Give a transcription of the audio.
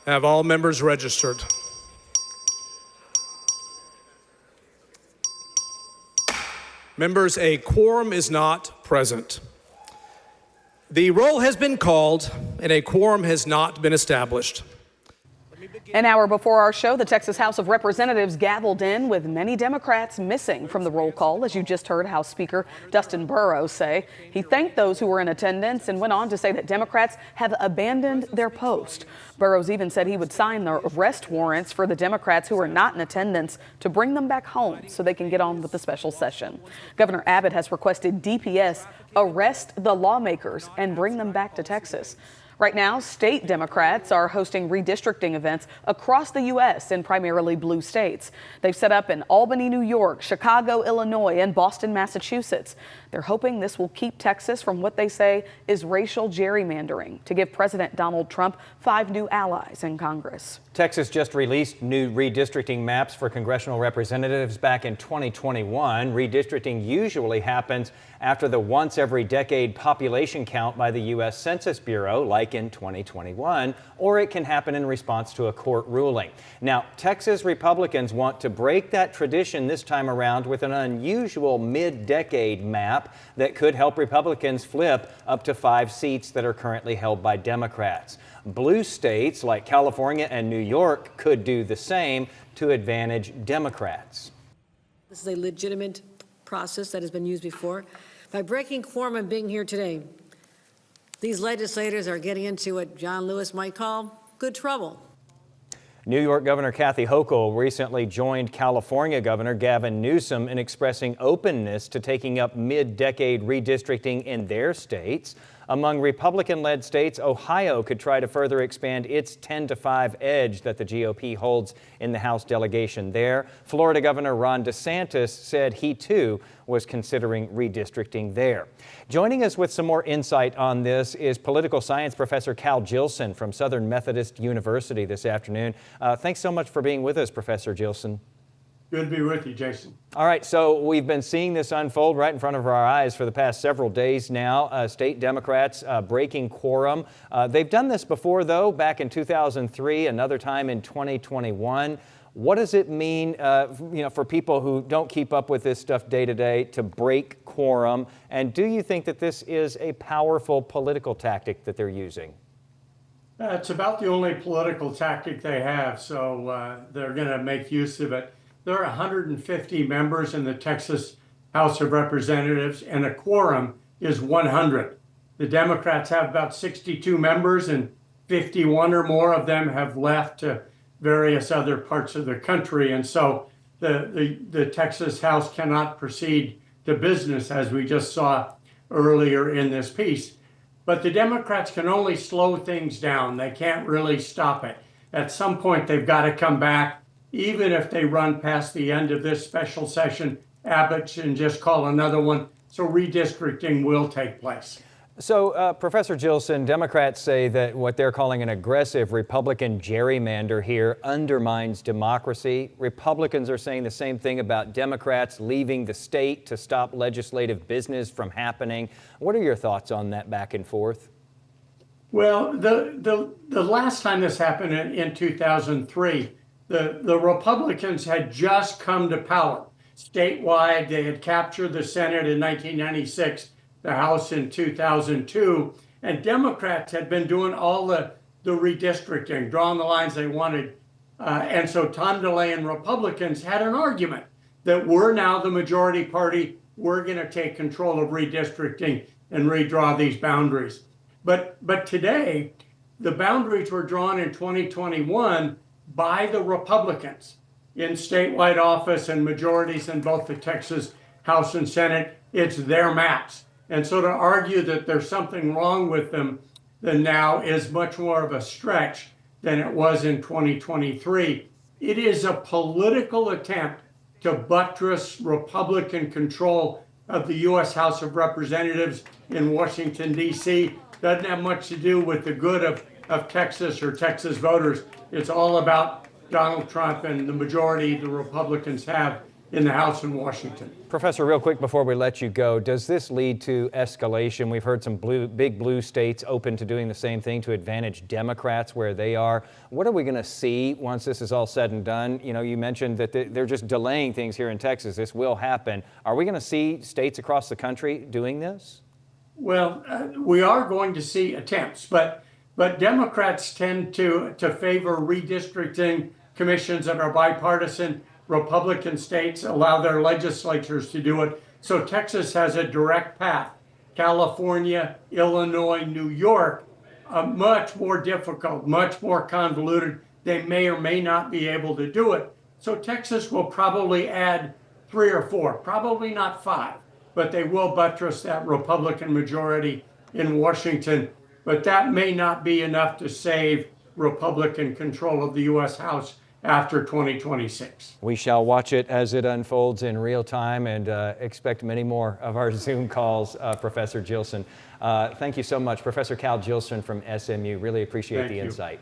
Have all members registered? Members, a quorum is not present. The roll has been called and a quorum has not been established. An hour before our show, the Texas House of Representatives gavelled in with many Democrats missing from the roll call, as you just heard House Speaker Dustin Burrows say. He thanked those who were in attendance and went on to say that Democrats have abandoned their post. Burrows even said he would sign the arrest warrants for the Democrats who are not in attendance to bring them back home so they can get on with the special session. Governor Abbott has requested DPS arrest the lawmakers and bring them back to Texas. Right now, state Democrats are hosting redistricting events across the U.S. in primarily blue states. They've set up in Albany, New York, Chicago, Illinois, and Boston, Massachusetts. They're hoping this will keep Texas from what they say is racial gerrymandering to give President Donald Trump 5 new allies in Congress. Texas just released new redistricting maps for congressional representatives back in 2021. Redistricting usually happens after the once every decade population count by the U.S. Census Bureau, like in 2021, or it can happen in response to a court ruling. Now, Texas Republicans want to break that tradition this time around with an unusual mid-decade map that could help Republicans flip up to 5 seats that are currently held by Democrats. Blue states like California and New York could do the same to advantage Democrats. This is a legitimate process that has been used before. By breaking quorum and being here today, these legislators are getting into what John Lewis might call good trouble. New York Governor Kathy Hochul recently joined California Governor Gavin Newsom in expressing openness to taking up mid-decade redistricting in their states. Among Republican-led states, Ohio could try to further expand its 10-5 edge that the GOP holds in the House delegation there. Florida Governor Ron DeSantis said he, too, was considering redistricting there. Joining us with some more insight on this is political science professor Cal Jilson from Southern Methodist University this afternoon. Thanks so much for being with us, Professor Jilson. Good to be with you, Jason. All right, so we've been seeing this unfold right in front of our eyes for the past several days now. State Democrats breaking quorum. They've done this before, though, back in 2003, another time in 2021. What does it mean, for people who don't keep up with this stuff day to day to break quorum? And do you think that this is a powerful political tactic that they're using? It's about the only political tactic they have, so they're going to make use of it. There are 150 members in the Texas House of Representatives, and a quorum is 100. The Democrats have about 62 members, and 51 or more of them have left to various other parts of the country. And so the Texas House cannot proceed to business, as we just saw earlier in this piece. But the Democrats can only slow things down. They can't really stop it. At some point, they've got to come back. Even if they run past the end of this special session, Abbott can just call another one. So redistricting will take place. So, Professor Jilson, Democrats say that what they're calling an aggressive Republican gerrymander here undermines democracy. Republicans are saying the same thing about Democrats leaving the state to stop legislative business from happening. What are your thoughts on that back and forth? Well, the last time this happened in 2003, the Republicans had just come to power statewide. They had captured the Senate in 1996, the House in 2002, and Democrats had been doing all the redistricting, drawing the lines they wanted. And so Tom DeLay and Republicans had an argument that we're now the majority party. We're going to take control of redistricting and redraw these boundaries. But today, the boundaries were drawn in 2021 by the Republicans in statewide office and majorities in both the Texas House and Senate. It's their maps. And so to argue that there's something wrong with them then now is much more of a stretch than it was in 2023. It is a political attempt to buttress Republican control of the U.S. House of Representatives in Washington, D.C. Doesn't have much to do with the good of Texas or Texas voters. It's all about Donald Trump and the majority the Republicans have in the House in Washington. Professor, real quick before we let you go, does this lead to escalation? We've heard some big blue states open to doing the same thing to advantage Democrats where they are. What are we going to see once this is all said and done? You know, you mentioned that they're just delaying things here in Texas. This will happen. Are we going to see states across the country doing this? Well, we are going to see attempts, but Democrats tend to favor redistricting commissions that are bipartisan. Republican states allow their legislatures to do it. So Texas has a direct path. California, Illinois, New York, much more difficult, much more convoluted. They may or may not be able to do it. So Texas will probably add 3 or 4, probably not 5, but they will buttress that Republican majority in Washington. But that may not be enough to save Republican control of the U.S. House after 2026. We shall watch it as it unfolds in real time and expect many more of our Zoom calls, Professor Gilson. Thank you so much, Professor Cal Gilson from SMU. Really appreciate the insight.